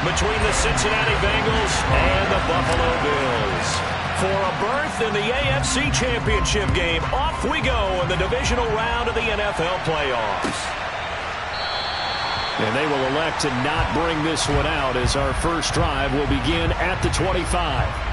between the Cincinnati Bengals and the Buffalo Bills. For a berth in the AFC Championship game, off we go in the divisional round of the NFL playoffs. And they will elect to not bring this one out as our first drive will begin at the 25.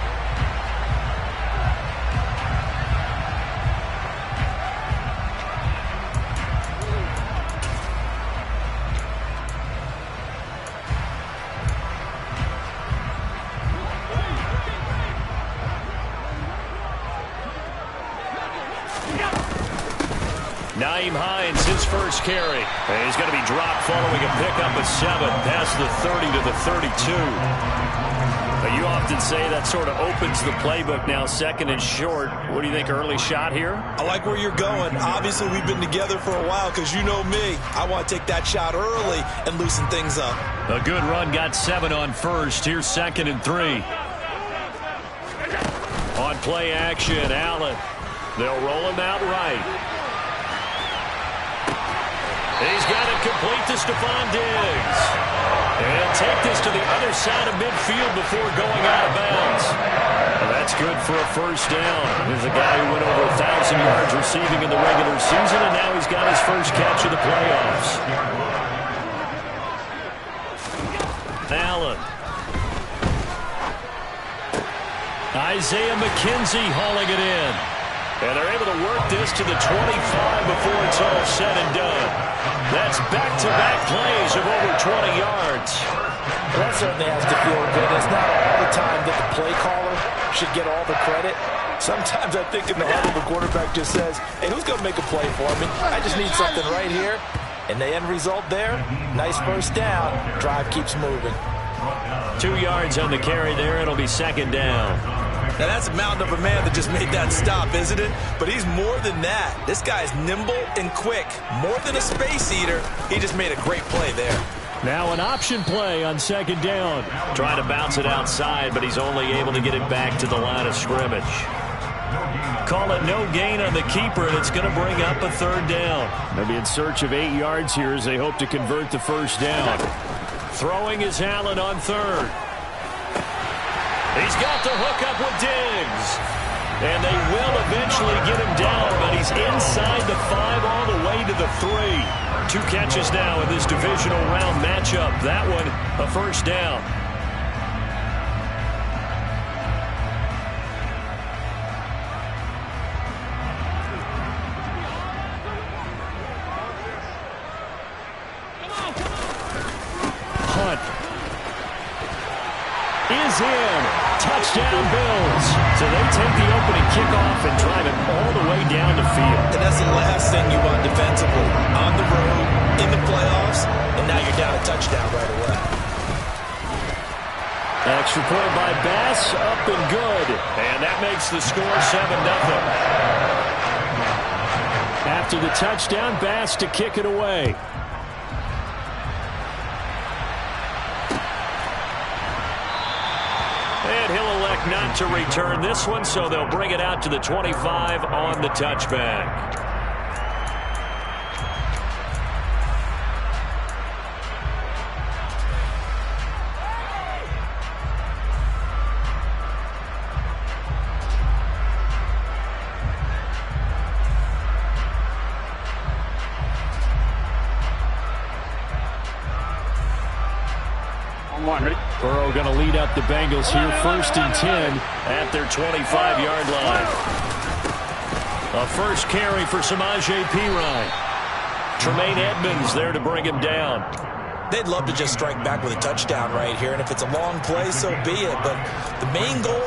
His first carry. And he's going to be dropped following a pickup of 7 past the 30 to the 32. But you often say that sort of opens the playbook now, second and short. What do you think, early shot here? I like where you're going. Obviously, we've been together for a while because you know me. I want to take that shot early and loosen things up. A good run got 7 on first. Here's second and 3. On play action, Allen. They'll roll him out right. He's got it complete to Stephon Diggs. And take this to the other side of midfield before going out of bounds. Well, that's good for a first down. There's a guy who went over 1,000 yards receiving in the regular season, and now he's got his first catch of the playoffs. Allen. Isaiah McKenzie hauling it in. And they're able to work this to the 25 before it's all said and done. That's back-to-back plays of over 20 yards. That certainly has to feel good. It's not all the time that the play caller should get all the credit. Sometimes I think in the huddle the quarterback just says, hey, who's going to make a play for me? I just need something right here. And the end result there, nice first down. Drive keeps moving. 2 yards on the carry there. It'll be second down. Now, that's a mountain of a man that just made that stop, isn't it? But he's more than that. This guy's nimble and quick. More than a space eater. He just made a great play there. Now an option play on second down. Trying to bounce it outside, but he's only able to get it back to the line of scrimmage. Call it no gain on the keeper, and it's going to bring up a third down. They'll be in search of 8 yards here as they hope to convert the first down. Throwing is Allen on third. He's got the hook up with Diggs. And they will eventually get him down, but he's inside the 5 all the way to the 3. 2 catches now in this divisional round matchup. That one, a first down. Hunt is in. Touchdown Bills. So they take the opening kickoff and drive it all the way down the field. And that's the last thing you want defensively. On the road, in the playoffs, and now you're down a touchdown right away. Extra point by Bass, up and good. And that makes the score 7-0. After the touchdown, Bass to kick it away. And he'll elect not to return this one, so they'll bring it out to the 25 on the touchback. Burrow going to lead up the Bengals here, 1st and 10 at their 25-yard line. A first carry for Samaje Perine. Tremaine Edmonds there to bring him down. They'd love to just strike back with a touchdown right here, and if it's a long play, so be it. But the main goal,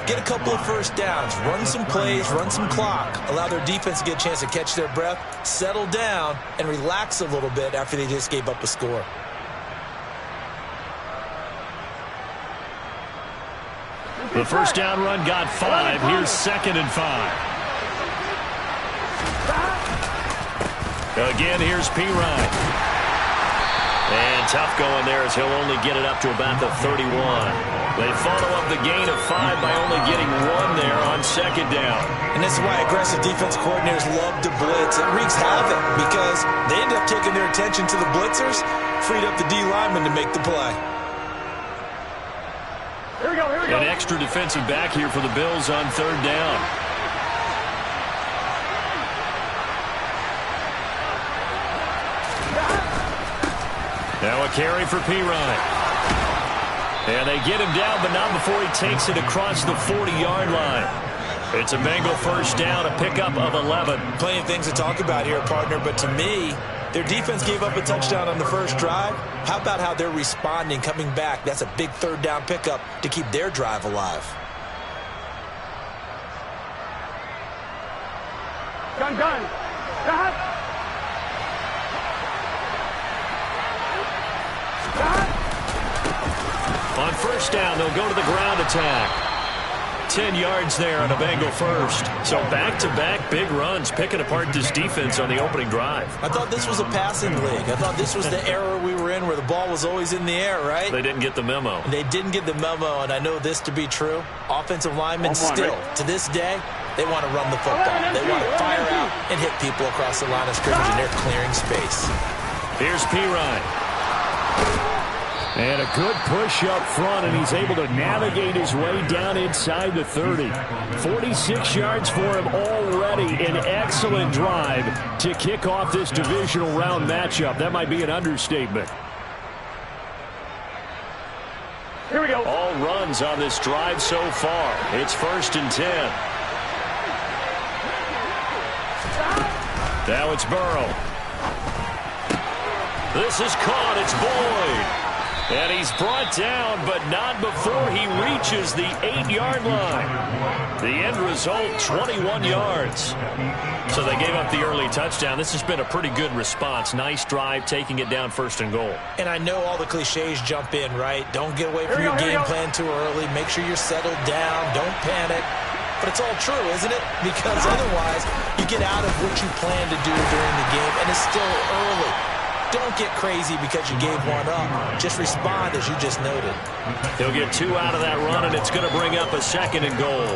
get a couple of first downs, run some plays, run some clock, allow their defense to get a chance to catch their breath, settle down, and relax a little bit after they just gave up a score. The first down run got 5. Here's 2nd and 5. Again, here's Perine. And tough going there as he'll only get it up to about the 31. They follow up the gain of 5 by only getting 1 there on 2nd down. And this is why aggressive defense coordinators love to blitz. It wreaks havoc because they end up taking their attention to the blitzers, freed up the D lineman to make the play. An extra defensive back here for the Bills on third down. Now a carry for Pirine. And they get him down, but not before he takes it across the 40-yard line. It's a Bengal first down, a pickup of 11. Plenty of things to talk about here, partner, but to me, their defense gave up a touchdown on the first drive. How about how they're responding, coming back? That's a big third down pickup to keep their drive alive. Gun. On first down, they'll go to the ground attack. 10 yards there on a Bengal first. So back-to-back big runs, picking apart this defense on the opening drive. I thought this was a passing league. I thought this was the era we were in where the ball was always in the air, right? They didn't get the memo. They didn't get the memo, and I know this to be true. Offensive linemen still, to this day, they want to run the football. They want to fire out and hit people across the line of scrimmage, and they're clearing space. Here's Pirine. And a good push up front, and he's able to navigate his way down inside the 30. 46 yards for him already. An excellent drive to kick off this divisional round matchup. That might be an understatement. Here we go. All runs on this drive so far. It's 1st and 10. Now it's Burrow. This is caught. It's Boyd. And he's brought down, but not before he reaches the 8-yard line. The end result, 21 yards. So they gave up the early touchdown. This has been a pretty good response. Nice drive, taking it down 1st and goal. And I know all the cliches jump in, right? Don't get away from your game plan too early. Make sure you're settled down. Don't panic. But it's all true, isn't it? Because otherwise, you get out of what you plan to do during the game, and it's still early. Don't get crazy because you gave one up. Just respond, as you just noted. He'll get 2 out of that run, and it's going to bring up a 2nd and goal.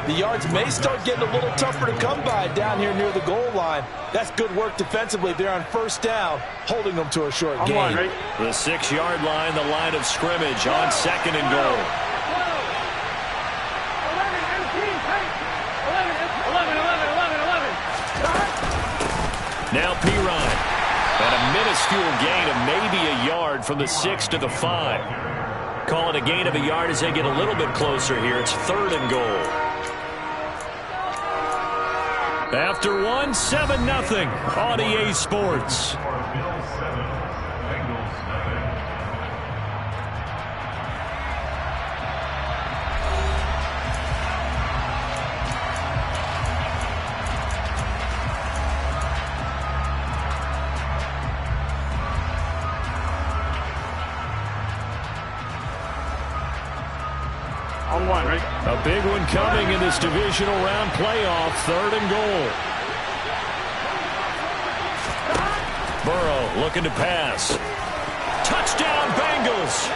The yards may start getting a little tougher to come by down here near the goal line. That's good work defensively. They're on first down, holding them to a short gain. The 6-yard line, the line of scrimmage on 2nd and goal. 11. Now Pirine. And a minuscule gain of maybe a yard from the 6 to the 5. Call it a gain of a yard as they get a little bit closer here. It's 3rd and goal. After one, 7-0 on EA Sports. A big one coming in this divisional round playoff. 3rd and goal. Burrow looking to pass. Touchdown Bengals.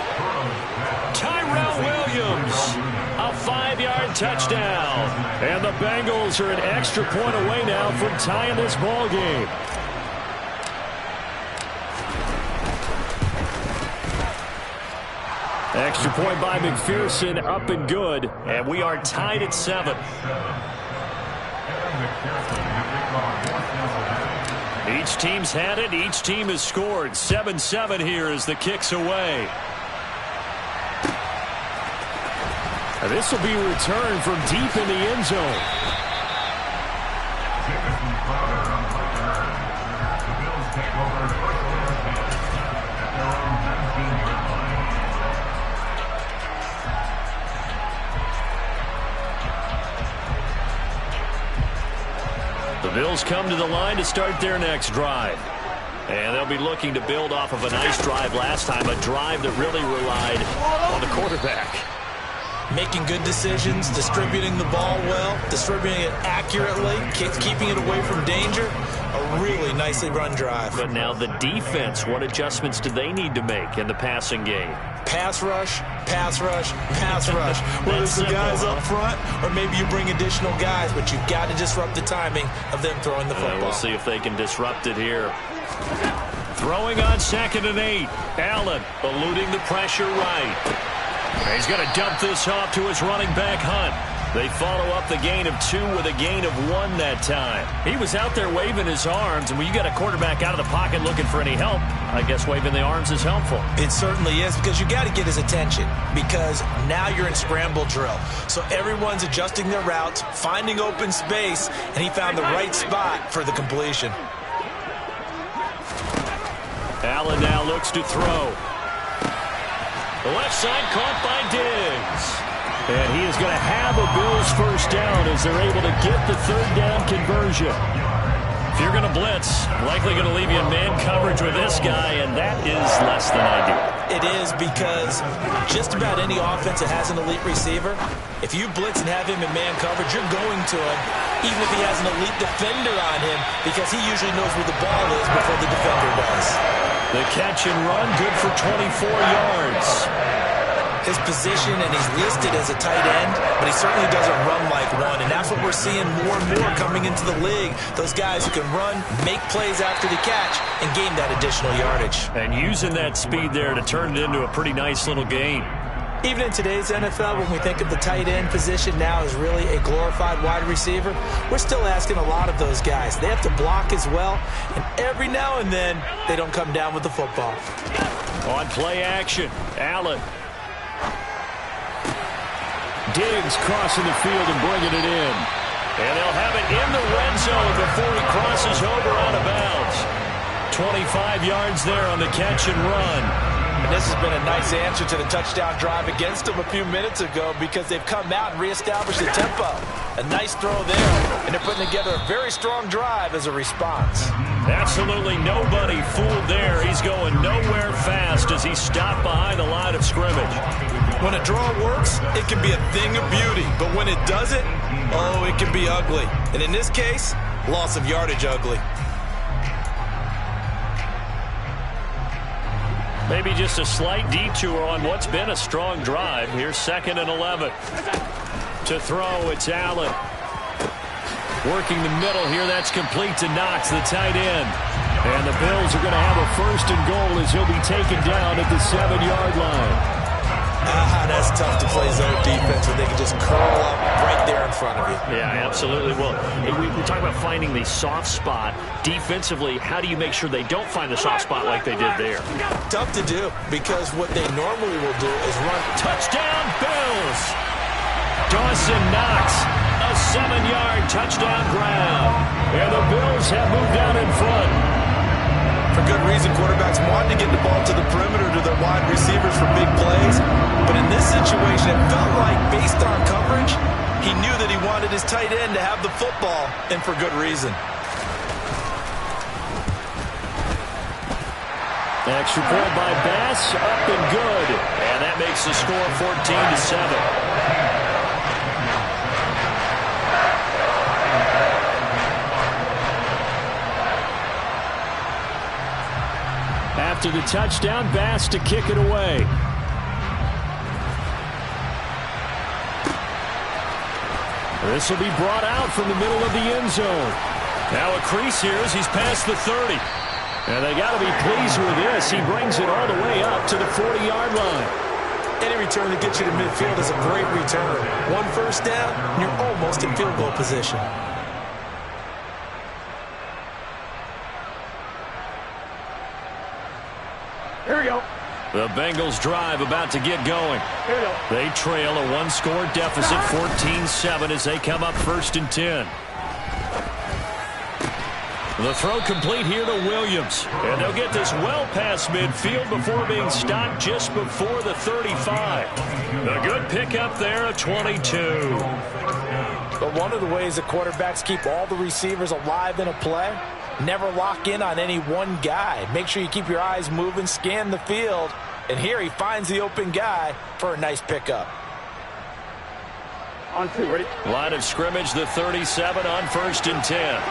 Tyrell Williams. A 5-yard touchdown. And the Bengals are an extra point away now from tying this ball game. Extra point by McPherson, up and good. And we are tied at 7. Each team's had it. Each team has scored. 7-7 here as the kick's away. And this will be returned from deep in the end zone. The Bills come to the line to start their next drive. And they'll be looking to build off of a nice drive last time, a drive that really relied on the quarterback. Making good decisions, distributing the ball well, distributing it accurately, keeping it away from danger. A really nicely run drive. But now the defense, what adjustments do they need to make in the passing game? Pass rush, pass rush, pass rush. Whether it's the guys up front or maybe you bring additional guys, but you've got to disrupt the timing of them throwing the football. We'll see if they can disrupt it here. Throwing on 2nd and 8. Allen eluding the pressure right. He's going to dump this off to his running back, Hunt. They follow up the gain of 2 with a gain of 1 that time. He was out there waving his arms, and when you got a quarterback out of the pocket looking for any help, I guess waving the arms is helpful. It certainly is, because you got to get his attention, because now you're in scramble drill. So everyone's adjusting their routes, finding open space, and he found the right spot for the completion. Allen now looks to throw. The left side caught by Diggs. And he is going to have a Bills first down as they're able to get the third down conversion. If you're going to blitz, likely going to leave you in man coverage with this guy, and that is less than ideal. It is, because just about any offense that has an elite receiver, if you blitz and have him in man coverage, you're going to him, even if he has an elite defender on him, because he usually knows where the ball is before the defender does. The catch and run, good for 24 yards. His position, and he's listed as a tight end, but he certainly doesn't run like one, and that's what we're seeing more and more coming into the league. Those guys who can run, make plays after the catch, and gain that additional yardage. And using that speed there to turn it into a pretty nice little gain. Even in today's NFL, when we think of the tight end position now as really a glorified wide receiver, we're still asking a lot of those guys. They have to block as well, and every now and then, they don't come down with the football. On play action, Allen. Diggs crossing the field and bringing it in. And they'll have it in the red zone before he crosses over out of bounds. 25 yards there on the catch and run. And this has been a nice answer to the touchdown drive against them a few minutes ago, because they've come out and reestablished the tempo. A nice throw there, and they're putting together a very strong drive as a response. Absolutely nobody fooled there. He's going nowhere fast as he stopped behind the line of scrimmage. When a draw works, it can be a thing of beauty. But when it doesn't, oh, it can be ugly. And in this case, loss of yardage ugly. Maybe just a slight detour on what's been a strong drive. Here's 2nd and 11. To throw, it's Allen. Working the middle here, that's complete to Knox, the tight end. And the Bills are going to have a 1st and goal as he'll be taken down at the 7-yard line. That's tough to play zone defense when they can just curl up right there in front of you. Yeah, absolutely. Well, we talk about finding the soft spot. Defensively, how do you make sure they don't find the soft spot like they did there? Tough to do, because what they normally will do is run. Touchdown, Bills! Dawson Knox, a 7-yard touchdown grab. And the Bills have moved out in front. For good reason, quarterbacks wanted to get the ball to the perimeter to their wide receivers for big plays. But in this situation, it felt like, based on coverage, he knew that he wanted his tight end to have the football, and for good reason. Extra point by Bass, up and good. And that makes the score 14-7. After the touchdown, Bass to kick it away. This will be brought out from the middle of the end zone. Now a crease here as he's past the 30. And they got to be pleased with this. He brings it all the way up to the 40-yard line. Any return that gets you to midfield is a great return. 1 first down, and you're almost in field goal position. Here we go. The Bengals drive about to get going. Here we go. They trail a 1-score deficit, 14-7, as they come up 1st and 10. The throw complete here to Williams. And they'll get this well past midfield before being stopped just before the 35. A good pickup there, a 22. But one of the ways the quarterbacks keep all the receivers alive in a play, never lock in on any one guy. Make sure you keep your eyes moving, scan the field. And here he finds the open guy for a nice pickup. On 2, ready? Line of scrimmage, the 37 on 1st and 10.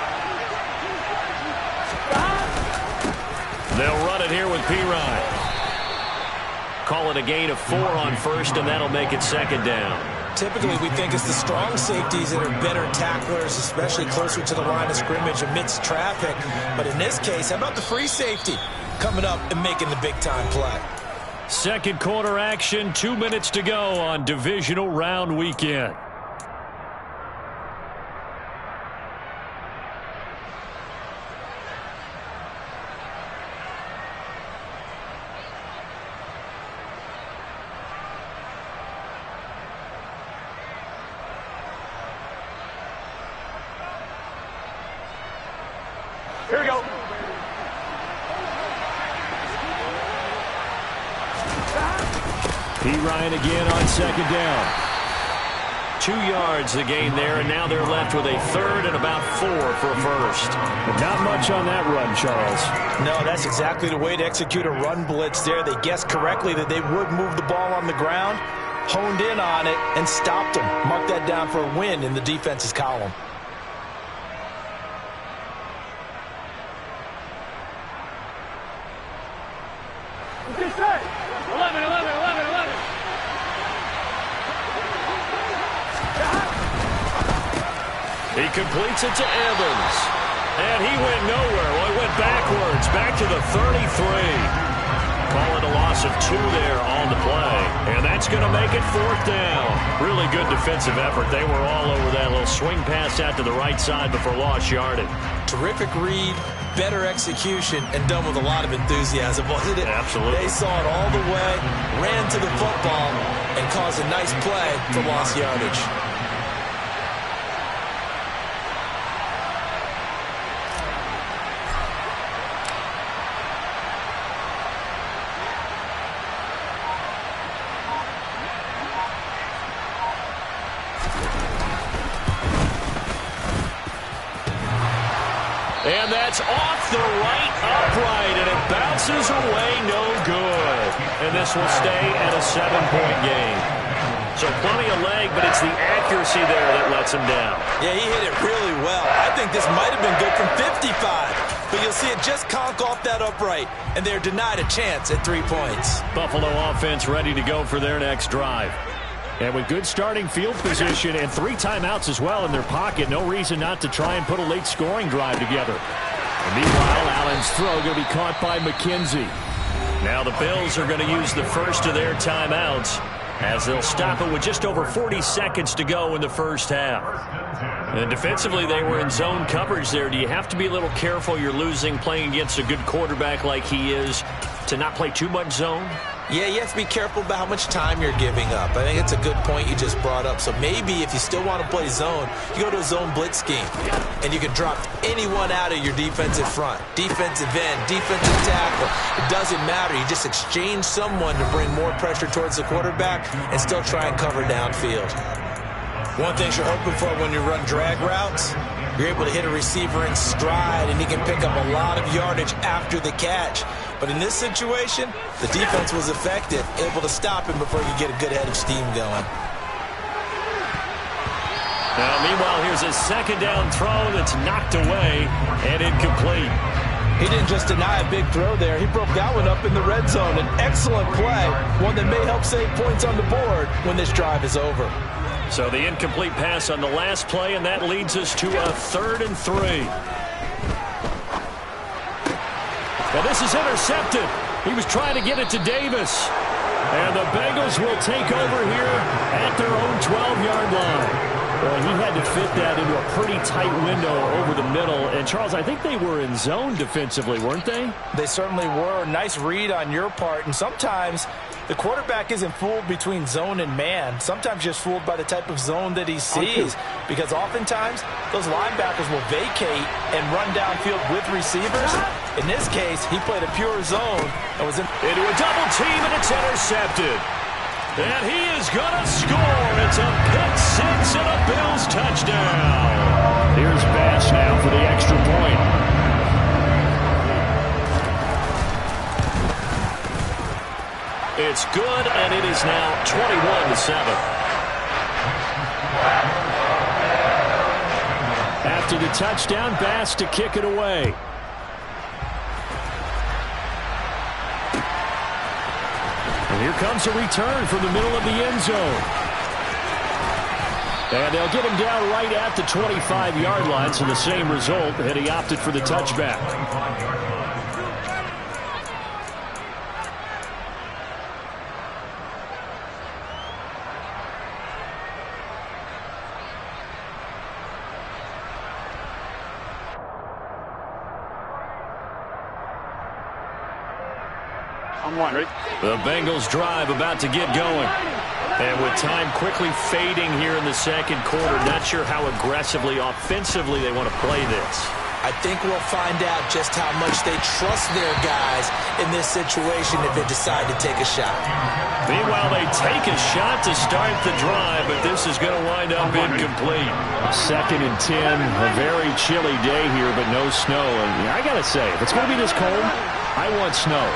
They'll run it here with Pirine. Call it a gain of 4 on 1st, and that'll make it 2nd down. Typically, we think it's the strong safeties that are better tacklers, especially closer to the line of scrimmage amidst traffic. But in this case, how about the free safety coming up and making the big-time play? Second quarter action, 2 minutes to go on divisional round weekend. Here we go. P. Ryan again on second down. 2 yards the gain there, and now they're left with a third and about 4 for a first. But not much on that run, Charles. No, that's exactly the way to execute a run blitz there. They guessed correctly that they would move the ball on the ground, honed in on it, and stopped them. Mark that down for a win in the defense's column. Get set. 11, 11, 11, 11. He completes it to Evans. And he went nowhere. Well, he went backwards, back to the 33. Call it a loss of 2 there on the play. And that's going to make it 4th down. Really good defensive effort. They were all over that little swing pass out to the right side before lost yardage. Terrific read, better execution, and done with a lot of enthusiasm, wasn't it? Absolutely. They saw it all the way, ran to the football, and caused a nice play for lost yardage. And that's off the right upright, and it bounces away no good. And this will stay at a 7-point game. So plenty of leg, but it's the accuracy there that lets him down. Yeah, he hit it really well. I think this might have been good from 55. But you'll see it just conk off that upright, and they're denied a chance at 3 points. Buffalo offense ready to go for their next drive. And with good starting field position and 3 timeouts as well in their pocket, no reason not to try and put a late scoring drive together. And meanwhile, Allen's throw going to be caught by McKenzie. Now the Bills are going to use the first of their timeouts as they'll stop it with just over 40 seconds to go in the first half. And defensively, they were in zone coverage there. Do you have to be a little careful? You're losing playing against a good quarterback like he is to not play too much zone? Yeah, you have to be careful about how much time you're giving up. I think it's a good point you just brought up. So maybe if you still want to play zone, you go to a zone blitz scheme. And you can drop anyone out of your defensive front. Defensive end, defensive tackle. It doesn't matter. You just exchange someone to bring more pressure towards the quarterback and still try and cover downfield. One thing you're hoping for when you run drag routes, you're able to hit a receiver in stride, and he can pick up a lot of yardage after the catch. But in this situation, the defense was effective, able to stop him before he could get a good head of steam going. Now, meanwhile, here's a second down throw that's knocked away and incomplete. He didn't just deny a big throw there. He broke that one up in the red zone. An excellent play, one that may help save points on the board when this drive is over. So the incomplete pass on the last play, and that leads us to a 3rd and 3. Now this is intercepted. He was trying to get it to Davis. And the Bengals will take over here at their own 12-yard line. Well, he had to fit that into a pretty tight window over the middle. And, Charles, I think they were in zone defensively, weren't they? They certainly were. Nice read on your part. And sometimes the quarterback isn't fooled between zone and man. Sometimes just fooled by the type of zone that he sees. Because oftentimes, those linebackers will vacate and run downfield with receivers. In this case, he played a pure zone and was into a double team, and it's intercepted. And he is going to score. It's a pick six and a Bills touchdown. Here's Bass now for the extra point. It's good, and it is now 21-7. After the touchdown, Bass to kick it away. And here comes a return from the middle of the end zone. And they'll get him down right at the 25-yard line, so the same result, and he opted for the touchback. I'm one. Ready? The Bengals drive about to get going. And with time quickly fading here in the second quarter, not sure how aggressively, offensively they want to play this. I think we'll find out just how much they trust their guys in this situation if they decide to take a shot. Meanwhile, they take a shot to start the drive, but this is going to wind up incomplete. 2nd and 10, a very chilly day here, but no snow. And I got to say, if it's going to be this cold, I want snow.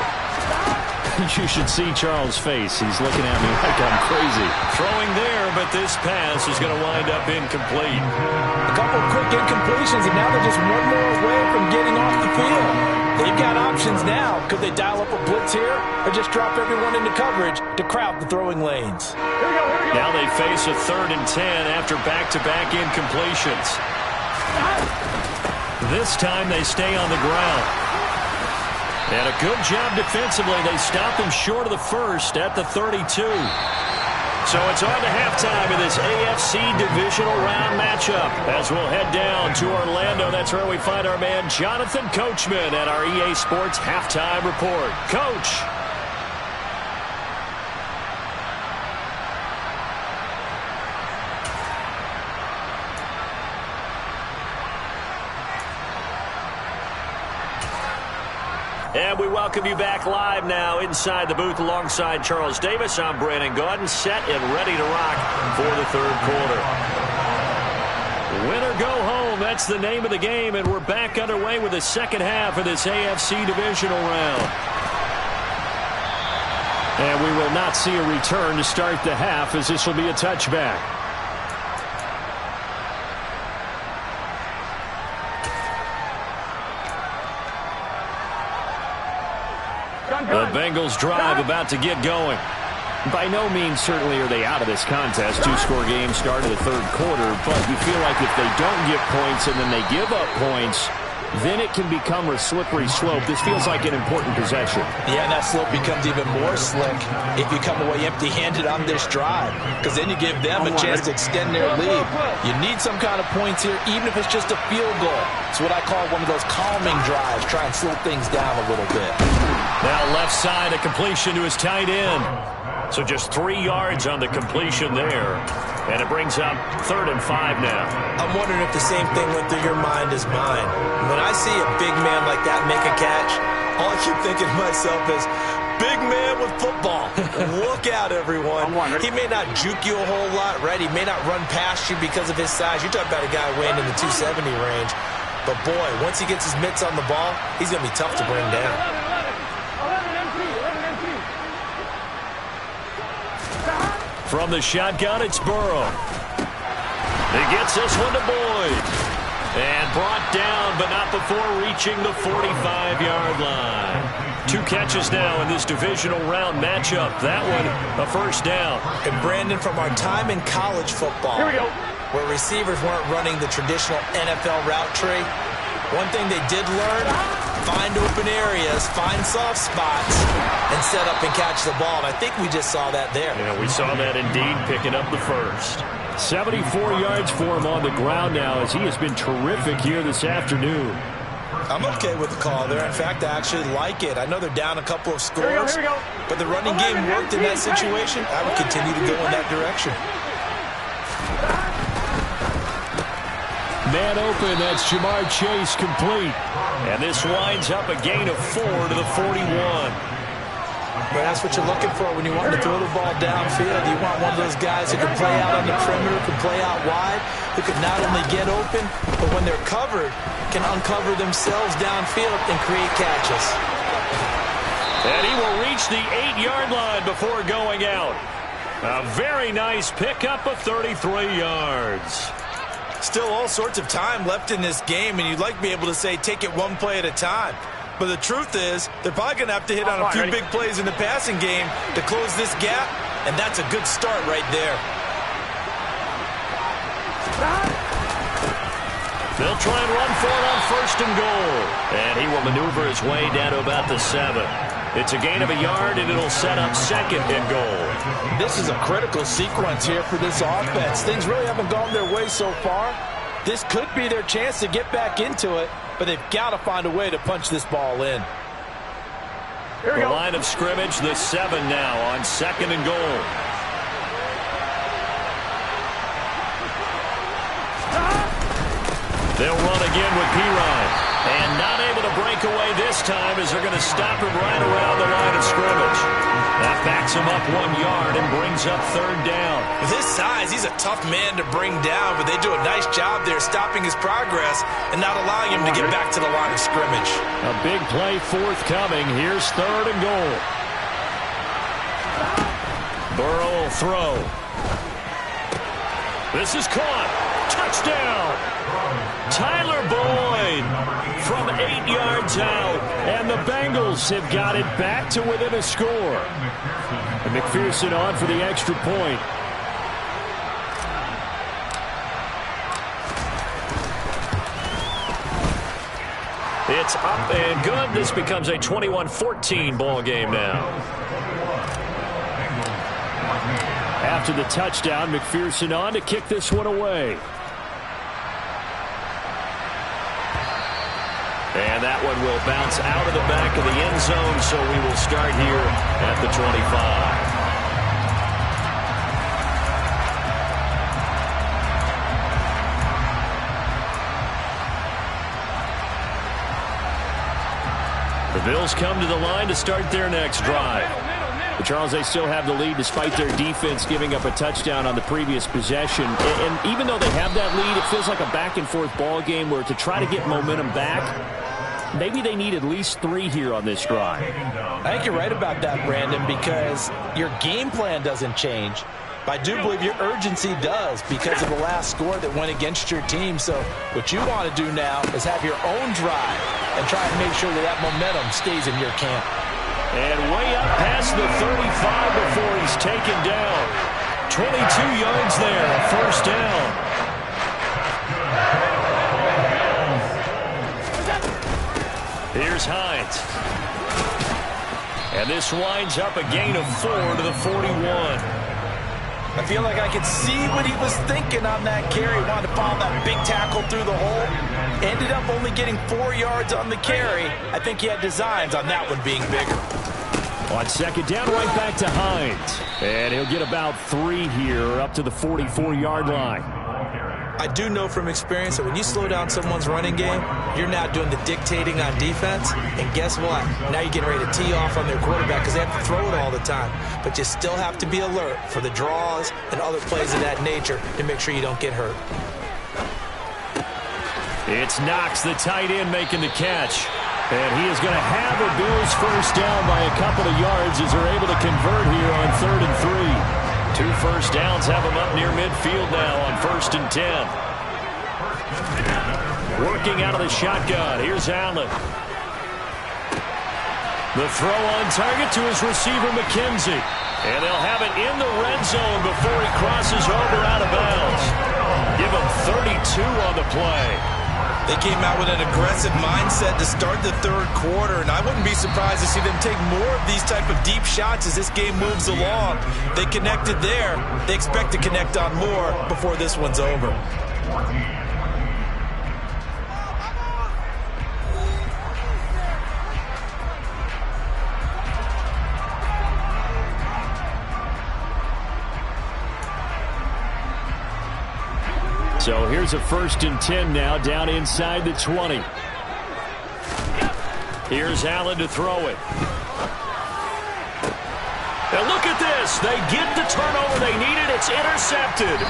You should see Charles' face. He's looking at me like I'm crazy. Throwing there, but this pass is going to wind up incomplete. A couple quick incompletions, and now they're just one more away from getting off the field. They've got options now. Could they dial up a blitz here or just drop everyone into coverage to crowd the throwing lanes? Here we go. Now they face a 3rd and 10 after back-to-back incompletions. This time they stay on the ground. And a good job defensively. They stop him short of the first at the 32. So it's on to halftime in this AFC divisional round matchup. As we'll head down to Orlando, that's where we find our man Jonathan Coachman at our EA Sports Halftime Report. Coach. And we welcome you back live now inside the booth alongside Charles Davis. I'm Brandon Gaudin, set and ready to rock for the 3rd quarter. Win or go home, that's the name of the game, and we're back underway with the second half of this AFC divisional round. And we will not see a return to start the half, as this will be a touchback. The Bengals drive about to get going. By no means certainly are they out of this contest. 2-score game start of the 3rd quarter, but you feel like if they don't get points and then they give up points, then it can become a slippery slope. This feels like an important possession. Yeah, and that slope becomes even more slick if you come away empty-handed on this drive, because then you give them a chance to extend their lead. You need some kind of points here, even if it's just a field goal. It's what I call one of those calming drives. Try and slow things down a little bit. Now left side, a completion to his tight end. So just 3 yards on the completion there. And it brings up 3rd and 5 now. I'm wondering if the same thing went through your mind as mine. When I see a big man like that make a catch, all I keep thinking to myself is, big man with football. Look out, everyone. He may not juke you a whole lot, right? He may not run past you because of his size. You're talking about a guy weighing in the 270 range. But, boy, once he gets his mitts on the ball, he's going to be tough to bring down. From the shotgun, it's Burrow. He gets this one to Boyd. And brought down, but not before reaching the 45-yard line. 2 catches now in this divisional round matchup. That one, a first down. And Brandon, from our time in college football, here we go, where receivers weren't running the traditional NFL route tree, one thing they did learn, find open areas, find soft spots, and set up and catch the ball. And I think we just saw that there. Yeah, we saw that indeed, picking up the first. 74 yards for him on the ground now, as he has been terrific here this afternoon. I'm okay with the call there. In fact, I actually like it. I know they're down a couple of scores, here we go. But the running game worked in that situation. I would continue to go in that direction. Man open, that's Jamar Chase complete. And this winds up a gain of 4 to the 41. But that's what you're looking for when you want to throw the ball downfield. You want one of those guys who can play out on the perimeter, can play out wide, who can not only get open, but when they're covered, can uncover themselves downfield and create catches. And he will reach the 8-yard line before going out. A very nice pickup of 33 yards. Still all sorts of time left in this game, and you'd like to be able to say take it one play at a time. But the truth is, they're probably going to have to hit on a few big plays in the passing game to close this gap, and that's a good start right there. They'll try and run for it on 1st and goal. And he will maneuver his way down to about the 7. It's a gain of a yard, and it'll set up 2nd and goal. This is a critical sequence here for this offense. Things really haven't gone their way so far. This could be their chance to get back into it, but they've got to find a way to punch this ball in. The line of scrimmage, the 7 now on 2nd and goal. They'll run again with Pirine. And not able to break away this time as they're going to stop him right around the line of scrimmage. That backs him up 1 yard and brings up 3rd down. With his size, he's a tough man to bring down, but they do a nice job there stopping his progress and not allowing him to get back to the line of scrimmage. A big play forthcoming. Here's 3rd and goal. Burrow will throw. This is caught. Touchdown. Tyler Boyd from 8 yards out, and the Bengals have got it back to within a score. And McPherson on for the extra point. It's up and good. This becomes a 21-14 ball game now. After the touchdown, McPherson on to kick this one away. And that one will bounce out of the back of the end zone, so we will start here at the 25. The Bills come to the line to start their next drive. But Charles, they still have the lead despite their defense giving up a touchdown on the previous possession. And even though they have that lead, it feels like a back-and-forth ball game where to try to get momentum back, maybe they need at least 3 here on this drive. I think you're right about that, Brandon, because your game plan doesn't change. But I do believe your urgency does because of the last score that went against your team. So what you want to do now is have your own drive and try and make sure that that momentum stays in your camp. And way up past the 35 before he's taken down. 22 yards there, a 1st down. Here's Hines. And this winds up a gain of 4 to the 41. I feel like I could see what he was thinking on that carry. Wanted to follow that big tackle through the hole. Ended up only getting 4 yards on the carry. I think he had designs on that one being bigger. On 2nd down, right back to Hines. And he'll get about 3 here up to the 44-yard line. I do know from experience that when you slow down someone's running game, you're now doing the dictating on defense. And guess what? Now you're getting ready to tee off on their quarterback because they have to throw it all the time. But you still have to be alert for the draws and other plays of that nature to make sure you don't get hurt. It's Knox, the tight end, making the catch. And he is going to have a Bills 1st down by a couple of yards as they're able to convert here on 3rd and 3. 2 1st downs have him up near midfield now on 1st and 10. Working out of the shotgun. Here's Allen. The throw on target to his receiver, McKenzie. And they'll have it in the red zone before he crosses over out of bounds. Give him 32 on the play. They came out with an aggressive mindset to start the 3rd quarter, and I wouldn't be surprised to see them take more of these type of deep shots as this game moves along. They connected there. They expect to connect on more before this one's over. So here's a 1st and 10 now down inside the 20. Here's Allen to throw it. And look at this. They get the turnover they needed. It's intercepted.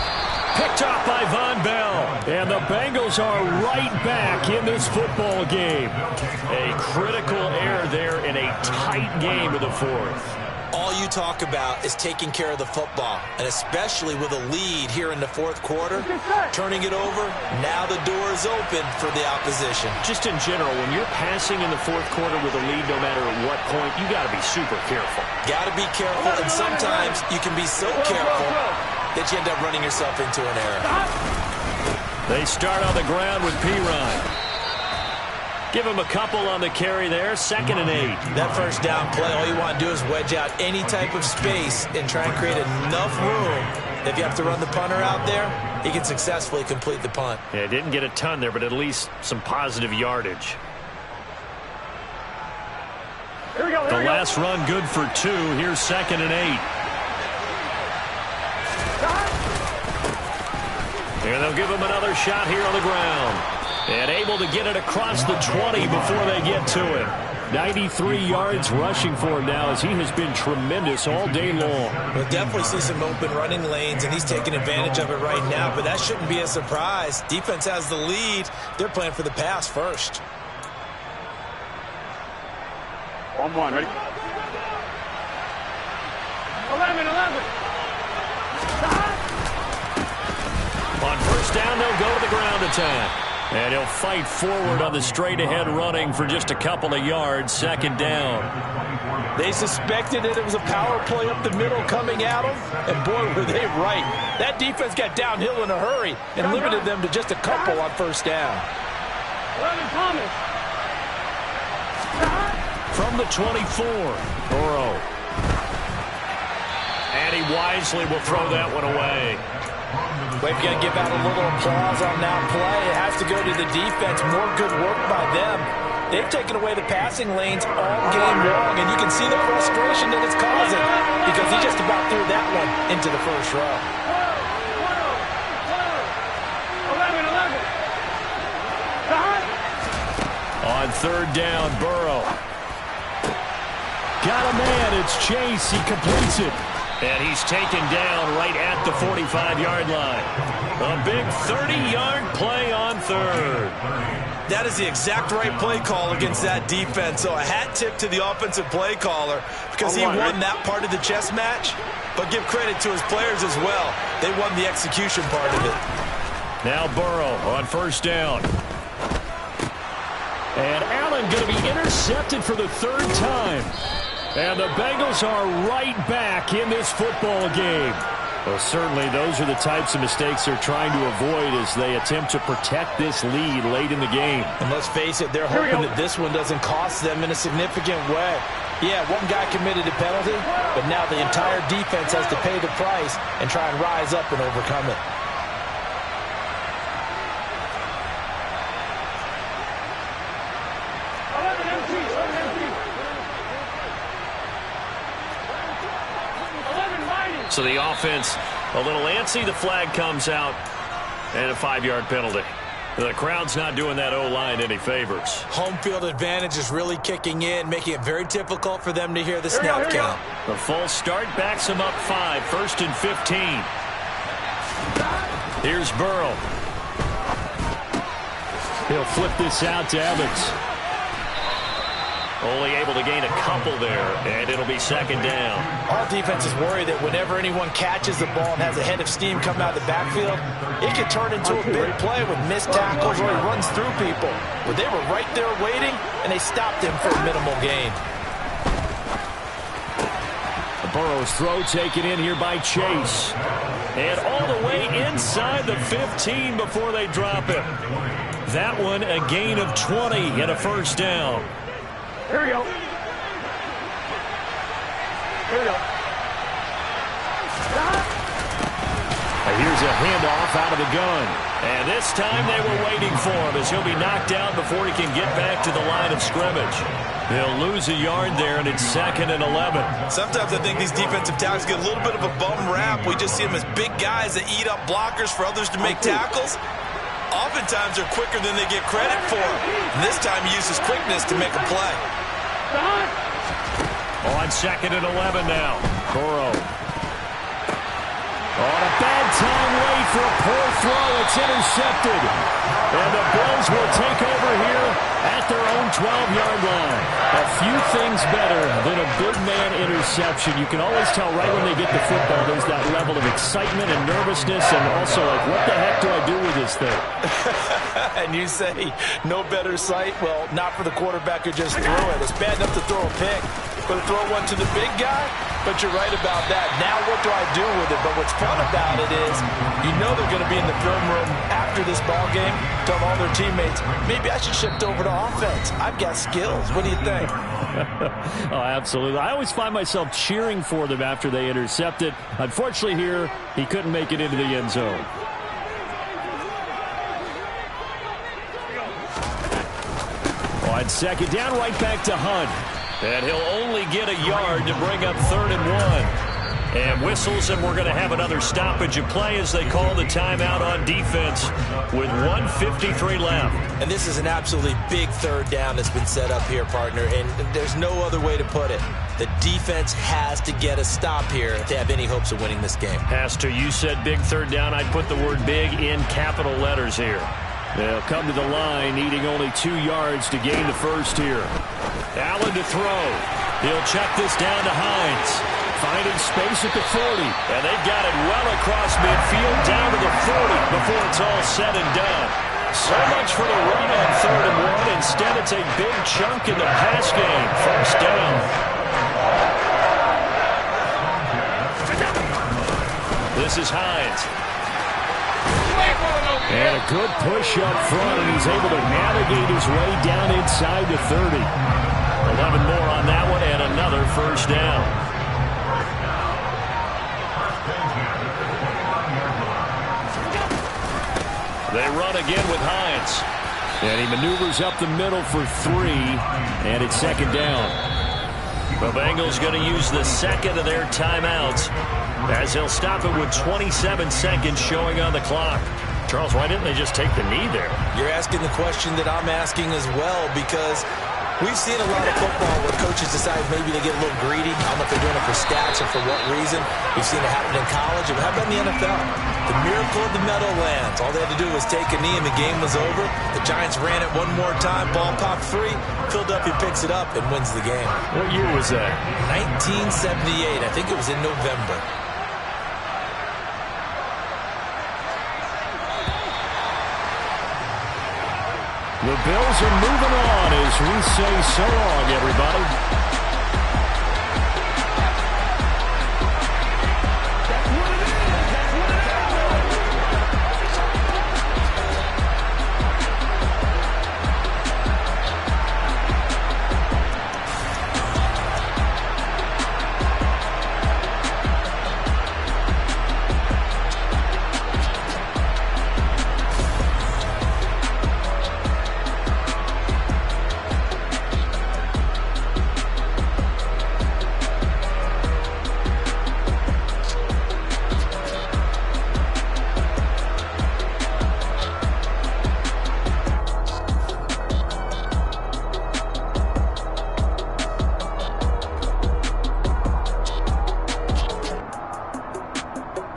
Picked off by Von Bell. And the Bengals are right back in this football game. A critical error there in a tight game of the 4th. All you talk about is taking care of the football, and especially with a lead here in the 4th quarter, turning it over, now the door is open for the opposition. Just in general, when you're passing in the 4th quarter with a lead, no matter at what point, you got to be super careful. Got to be careful, and sometimes you can be so careful that you end up running yourself into an error. They start on the ground with Pirine. Give him a couple on the carry there. 2nd and 8. That 1st down play, all you want to do is wedge out any type of space and try and create enough room. If you have to run the punter out there, he can successfully complete the punt. Yeah, didn't get a ton there, but at least some positive yardage. The The last run good for 2. Here's 2nd and 8. And they'll give him another shot here on the ground. And able to get it across the 20 before they get to it. 93 yards rushing for him now as he has been tremendous all day long. We'll definitely see some open running lanes, and he's taking advantage of it right now, but that shouldn't be a surprise. Defense has the lead. They're playing for the pass first. 1-1, ready? 11. On first down, they'll go to the ground attack. And he'll fight forward on the straight-ahead running for just a couple of yards. 2nd down. They suspected that it was a power play up the middle coming at them, and boy, were they right. That defense got downhill in a hurry and limited them to just a couple on first down. 11, Thomas. From the 24, Burrow. And he wisely will throw that one away. We've got to give out a little applause on that play. It has to go to the defense. More good work by them. They've taken away the passing lanes all game long, and you can see the frustration that it's causing because he just about threw that one into the first row. 11. On 3rd down, Burrow. Got a man. It's Chase. He completes it. And he's taken down right at the 45-yard line. A big 30-yard play on 3rd. That is the exact right play call against that defense. So a hat tip to the offensive play caller because he won that part of the chess match. But give credit to his players as well. They won the execution part of it. Now Burrow on first down. And Allen going to be intercepted for the 3rd time. And the Bengals are right back in this football game. Well, certainly those are the types of mistakes they're trying to avoid as they attempt to protect this lead late in the game. And let's face it, they're hoping that this one doesn't cost them in a significant way. Yeah, one guy committed a penalty, but now the entire defense has to pay the price and try and rise up and overcome it. So the offense a little antsy. The flag comes out and a 5-yard penalty. The crowd's not doing that O-line any favors. Home field advantage is really kicking in, making it very difficult for them to hear the snap count. The false start backs them up 5. 1st and 15. Here's Burrow. He'll flip this out to Evans. Only able to gain a couple there, and it'll be 2nd down. Our defense is worried that whenever anyone catches the ball and has a head of steam come out of the backfield, it can turn into a big play with missed tackles or he runs through people. But they were right there waiting, and they stopped him for a minimal gain. Burrow's throw taken in here by Chase. And all the way inside the 15 before they drop it. That one a gain of 20 and a 1st down. Here we go. Here's a handoff out of the gun. And this time they were waiting for him as he'll be knocked down before he can get back to the line of scrimmage. He'll lose a yard there, and it's 2nd and 11. Sometimes I think these defensive tackles get a little bit of a bum rap. We just see them as big guys that eat up blockers for others to make tackles. Oftentimes they're quicker than they get credit for. And this time he uses quickness to make a play. On 2nd and 11 now. Burrow. On a bad time late for a poor throw. It's intercepted. And the Bills will take over here at their own 12-yard line. A few things better than a big man interception. You can always tell right when they get the football there's that level of excitement and nervousness and also like, what the heck do I do with this thing? And you say no better sight? Well, not for the quarterback who just threw it. It's bad enough to throw a pick, but to throw one to the big guy? But you're right about that. Now what do I do with it? But what's fun about it is you know they're going to be in the film room after this ball game, tell all their teammates, maybe I should shift over to offense. I've got skills. What do you think? Oh, absolutely. I always find myself cheering for them after they intercept it. Unfortunately here, he couldn't make it into the end zone. On 2nd down, right back to Hunt. And he'll only get a yard to bring up 3rd and 1. And whistles, and we're going to have another stoppage of play as they call the timeout on defense with 1:53 left. And this is an absolutely big 3rd down that's been set up here, partner, and there's no other way to put it. The defense has to get a stop here if they have any hopes of winning this game. Has to. You said big 3rd down. I'd put the word big in capital letters here. They'll come to the line needing only 2 yards to gain the first here. Allen to throw. He'll check this down to Hines. Finding space at the 40. And they've got it well across midfield down to the 40 before it's all said and done. So much for the run on 3rd and 1. Instead, it's a big chunk in the pass game. First down. This is Hines. And a good push up front, and he's able to navigate his way down inside the 30. 11 more on that one, and another first down. They run again with Hines. And he maneuvers up the middle for 3, and it's 2nd down. The Bengals going to use the 2nd of their timeouts as they'll stop it with 27 seconds showing on the clock. Charles, why didn't they just take the knee there? You're asking the question that I'm asking as well, because we've seen a lot of football where coaches decide maybe they get a little greedy. I don't know if they're doing it for stats or for what reason. We've seen it happen in college. But how about in the NFL? The miracle of the Meadowlands. All they had to do was take a knee and the game was over. The Giants ran it one more time. Ball popped free. Philadelphia picks it up and wins the game. What year was that? 1978. I think it was in November. The Bills are moving on as we say so long, everybody.